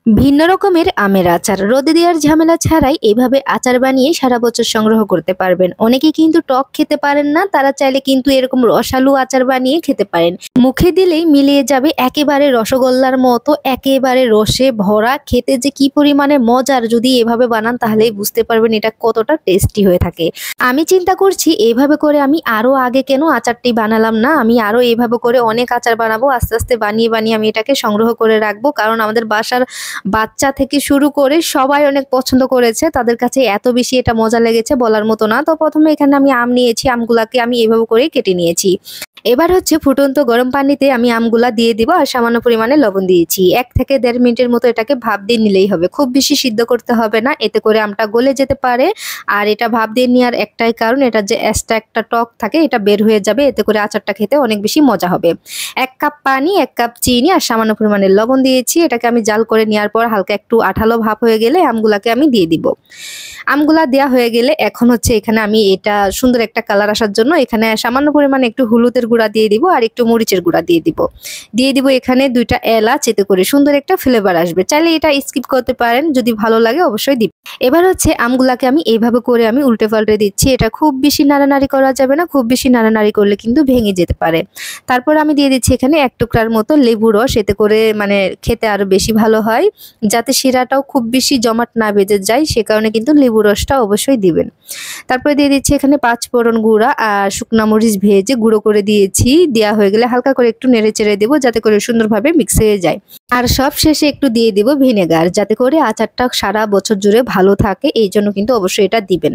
ভিন্ন রকমের আমের আচার রোদে দেওয়ার ঝামেলা ছাড়াই এভাবে আচার বানিয়ে সারা বছর সংগ্রহ করতে পারবেন। অনেকে কিন্তু টক খেতে পারেন না, তারা চাইলে কিন্তু এরকম রসালো আচার বানিয়ে খেতে পারেন। মুখে দিলেই মিলিয়ে যাবে একেবারে রসগোল্লার মতো, একেবারে রসে ভরা। খেতে যে কি পরিমাণে মজার, যদি এভাবে বানান তাহলেই বুঝতে পারবেন এটা কতটা টেস্টি হয়ে থাকে। আমি চিন্তা করছি এইভাবে করে আমি আরো আগে কেন আচারটি বানালাম না, আমি আরো এইভাবে করে অনেক আচার বানাবো। আস্তে আস্তে বানিয়ে বানিয়ে আমি এটাকে সংগ্রহ করে রাখবো, কারণ আমাদের বাসার বাচ্চা থেকে শুরু করে সবাই অনেক পছন্দ করেছে, তাদের কাছে এত বেশি এটা মজা লেগেছে বলার মতো না। তো প্রথমে এখানে আমি আম নিয়েছি, আমগুলাকে আমি এভাবে করে কেটে নিয়েছি। এবার হচ্ছে ফুটন্ত গরম পানিতে আমি আমগুলা দিয়ে দিব আর সামান্য পরিমাণে লবণ দিয়েছি। 1 থেকে 1.5 মিনিটের মতো এটাকে ভাপ দিয়ে নিলেই হবে, খুব বেশি সিদ্ধ করতে হবে না, এতে করে আমটা গলে যেতে পারে। আর এটা ভাপ দিয়ে নেওয়ার একটাই কারণ, এটা যে এক্সট্রা একটা টক থাকে এটা বের হয়ে যাবে, এতে করে আচারটা খেতে অনেক বেশি মজা হবে। 1 কাপ পানি, 1 কাপ চিনি আর সামান্য পরিমাণে লবণ দিয়েছি। এটাকে আমি জাল করে নেওয়ার পর হালকা একটু আঠালো ভাপ হয়ে গেলে আমগুলাকে আমি দিয়ে দিব। আমগুলা দেওয়া হয়ে গেলে এখন হচ্ছে এখানে আমি এটা সুন্দর একটা কালার আসার জন্য এখানে সামান্য পরিমাণে একটু হলুদের গুঁড়া দিয়ে দিব আর একটু মরিচের গুঁড়া দিয়ে দিব এখানে 2টা এলাচ, এতে করে সুন্দর একটা ফ্লেভার আসবে। চাইলে এটা স্কিপ করতে পারেন, যদি ভালো লাগে অবশ্যই দিবেন। এবার হচ্ছে আমগুলাকে আমি এইভাবে করে আমি উল্টে পাল্টে দিচ্ছি। এটা খুব বেশি নাড়ানাড়ি করা যাবে না, খুব বেশি নাড়ানাড়ি করলে কিন্তু ভেঙে যেতে পারে। তারপর আমি দিয়ে দিচ্ছি এখানে 1 টুকরার মতো লেবু রস, এতে করে মানে খেতে আরো বেশি ভালো হয়, যাতে শিরাটাও খুব বেশি জমাট না বেজে যায়, সে কারণে কিন্তু লেবু রসটা অবশ্যই দিবেন। তারপরে দিয়ে দিচ্ছি এখানে 5 ফোড়ন গুঁড়া আর শুকনা মরিচ ভেজে গুঁড়ো করে দিয়েছি। দেওয়া হয়ে গেলে হালকা করে একটু নেড়ে চেড়ে দেবো, যাতে করে সুন্দরভাবে মিক্স হয়ে যায়। আর সব শেষে একটু দিয়ে দিব ভিনেগার, যাতে করে আচারটা সারা বছর জুড়ে ভালো থাকে, এই জন্য কিন্তু অবশ্যই এটা দিবেন।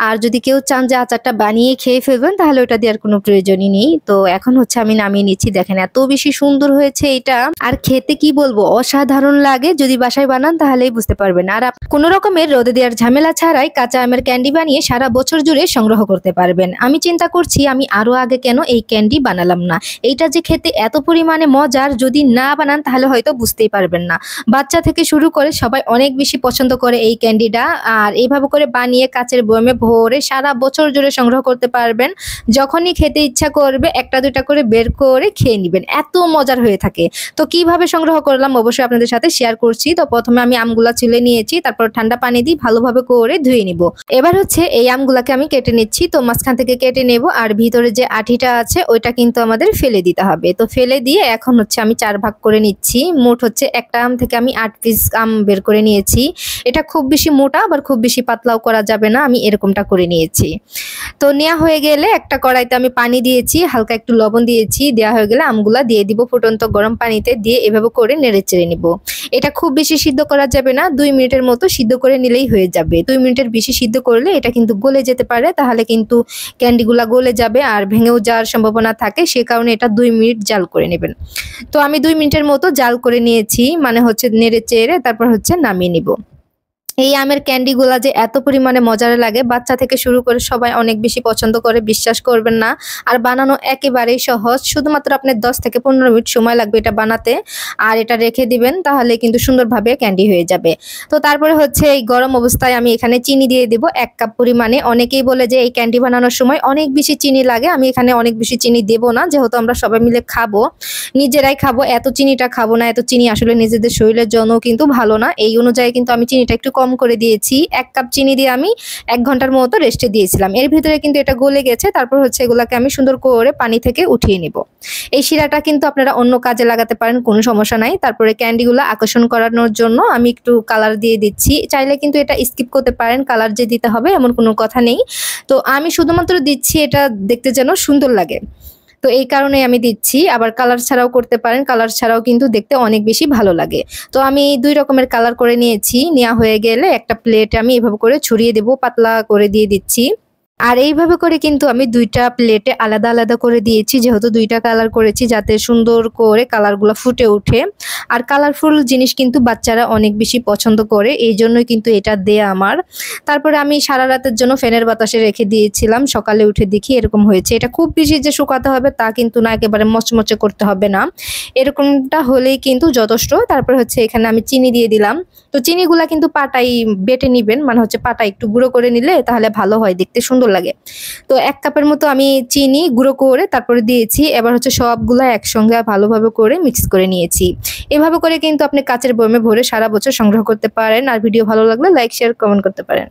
আর যদি কেউ চান যে আচারটা বানিয়ে খেয়ে ফেলবেন, তাহলে ওটা দেওয়ার কোনো প্রয়োজনই নেই। তো এখন হচ্ছে আমি নামিয়ে নিচ্ছি। দেখেন এত বেশি সুন্দর হয়েছে এটা, আর খেতে কি বলবো অসাধারণ লাগে। যদি বাসায় বানান তাহলেই বুঝতে পারবেন। আর কোনো রকমের রোদে দেওয়ার ঝামেলা ছাড়াই কাঁচা আমের ক্যান্ডি বানিয়ে সারা বছর জুড়ে সংগ্রহ করতে পারবেন। আমি চিন্তা করছি আমি আরো আগে কেন এই ক্যান্ডি বানালাম না। এইটা যে খেতে এত পরিমাণে মজার, যদি না বানান তাহলে হয়তো বুঝতেই পারবেন না। বাচ্চা থেকে শুরু করে সবাই অনেক বেশি পছন্দ করে এই ক্যান্ডিটা। আর এইভাবে করে বানিয়ে কাচের বয়ামে ভরে সারা বছর জুড়ে সংগ্রহ করতে পারবেন। যখনই খেতে ইচ্ছা করবে 1টা 2টা করে বের করে খেয়ে নেবেন, এত মজার হয়ে থাকে। তো কিভাবে সংগ্রহ করলাম অবশ্যই আপনাদের সাথে শেয়ার করছি। তো প্রথমে আমি আমগুলা ছুলে নিয়েছি, তারপর ঠান্ডা পানি দিয়ে ভালোভাবে করে ধুয়ে নিব। এবার হচ্ছে এই আমগুলাকে আমি কেটে নিচ্ছি। তো মাঝখান থেকে কেটে নেব, আর ভিতরে যে আঠিটা আছে ওইটা কিন্তু আমাদের ফেলে দিতে হবে। তো ফেলে দিয়ে এখন হচ্ছে আমি 4 ভাগ করে নিচ্ছি। মোট হচ্ছে একটা আম থেকে আমি 8 পিস আম বের করে নিয়েছি। এটা খুব বেশি মোটা আবার খুব বেশি পাতলাও করা যাবে না, আমি এরকমটা করে নিয়েছি। তো নেওয়া হয়ে গেলে একটা কড়াইতে আমি পানি দিয়েছি, হালকা একটু লবণ দিয়েছি। দেওয়া হয়ে গেলে আমগুলা দিয়ে দিব ফুটন্ত গরম পানিতে, দিয়ে এভাবে করে নেড়ে চেড়ে নিব। এটা খুব বেশি সিদ্ধ করা যাবে না, 2 মিনিটের মতো সিদ্ধ করে নিলেই হয়ে যাবে। 2 মিনিটের বেশি সিদ্ধ করলে এটা কিন্তু গলে যেতে পারে, তাহলে কিন্তু ক্যান্ডিগুলা গলে যাবে আর ভেঙেও যাওয়ার সম্ভাবনা থাকে, সে কারণে এটা 2 মিনিট জাল করে নেবেন। তো আমি 2 মিনিটের মতো জাল করে নিয়েছি, মানে হচ্ছে নেড়ে চেড়ে তারপর হচ্ছে নামিয়ে নিব। এই আমের ক্যান্ডিগুলা যে এত পরিমাণে মজার লাগে, বাচ্চা থেকে শুরু করে সবাই অনেক বেশি পছন্দ করে, বিশ্বাস করবেন না। আর বানানো একেবারেই সহজ, শুধুমাত্র আপনার 10 থেকে 15 মিনিট সময় লাগবে এটা বানাতে। আর এটা রেখে দিবেন, তাহলে কিন্তু সুন্দরভাবে ক্যান্ডি হয়ে যাবে। তো তারপরে হচ্ছে এই গরম অবস্থায় আমি এখানে চিনি দিয়ে দিব 1 কাপ পরিমাণে। অনেকেই বলে যে এই ক্যান্ডি বানানোর সময় অনেক বেশি চিনি লাগে, আমি এখানে অনেক বেশি চিনি দেব না, যেহেতু আমরা সবাই মিলে খাবো, নিজেরাই খাবো, এত চিনিটা খাবো না। এত চিনি আসলে নিজেদের শরীরের জন্য কিন্তু ভালো না, এই অনুযায়ী কিন্তু আমি চিনিটা একটু কম করে দিয়েছি। 1 কাপ চিনি দিয়ে আমি 1 ঘন্টার মতো রেস্টে দিয়েছিলাম। এর ভিতরে কিন্তু এটা গলে গেছে। তারপর হচ্ছে এগুলাকে আমি সুন্দর করে পানি থেকে উঠিয়ে নিব। এই শিরাটা কিন্তু আপনারা অন্য কাজে লাগাতে পারেন, কোনো সমস্যা নাই। তারপরে ক্যান্ডিগুলো আকর্ষণ করানোর জন্য আমি একটু কালার দিয়ে দিচ্ছি। চাইলে কিন্তু এটা স্কিপ করতে পারেন, কালার যে দিতে হবে এমন কোনো কথা নেই। তো আমি শুধুমাত্র দিচ্ছি এটা দেখতে যেন সুন্দর লাগে, তো এই কারণে আমি দিচ্ছি। আবার কালার ছাড়াও করতে পারেন, কালার ছাড়াও কিন্তু দেখতে অনেক বেশি ভালো লাগে। তো আমি 2 রকমের কালার করে নিয়েছি। নেওয়া হয়ে গেলে একটা প্লেটে আমি এভাবে করে ছড়িয়ে দেব, পাতলা করে দিয়ে দিচ্ছি। আর এইভাবে করে কিন্তু আমি 2টা প্লেটে আলাদা আলাদা করে দিয়েছি, যেহেতু 2টা কালার করেছি, যাতে সুন্দর করে কালারগুলো ফুটে ওঠে। আর কালারফুল জিনিস কিন্তু বাচ্চারা অনেক বেশি পছন্দ করে, এই জন্যই কিন্তু এটা দেয়া আমার। তারপরে আমি সারা রাতের জন্য ফ্যানের বাতাসে রেখে দিয়েছিলাম, সকালে উঠে দেখি এরকম হয়েছে। এটা খুব বেশি যে শুকাতে হবে তা কিন্তু না, একেবারে মচমচে করতে হবে না, এরকমটা হলেই কিন্তু যথেষ্ট। তারপর হচ্ছে এখানে আমি চিনি দিয়ে দিলাম। তো চিনিগুলা কিন্তু পাটাই বেটে নিবেন, মানে হচ্ছে পাটা একটু গুঁড়ো করে নিলে তাহলে ভালো হয়, দেখতে সুন্দর সুন্দর লাগে। তো 1 কাপের মতো আমি চিনি গুঁড়ো করে তারপরে দিয়েছি। এবার হচ্ছে সবগুলা একসঙ্গে ভালোভাবে করে মিক্স করে নিয়েছি। এভাবে করে কিন্তু আপনি কাঁচের বয়মে ভরে সারা বছর সংগ্রহ করতে পারেন। আর ভিডিও ভালো লাগলে লাইক, শেয়ার, কমেন্ট করতে পারেন।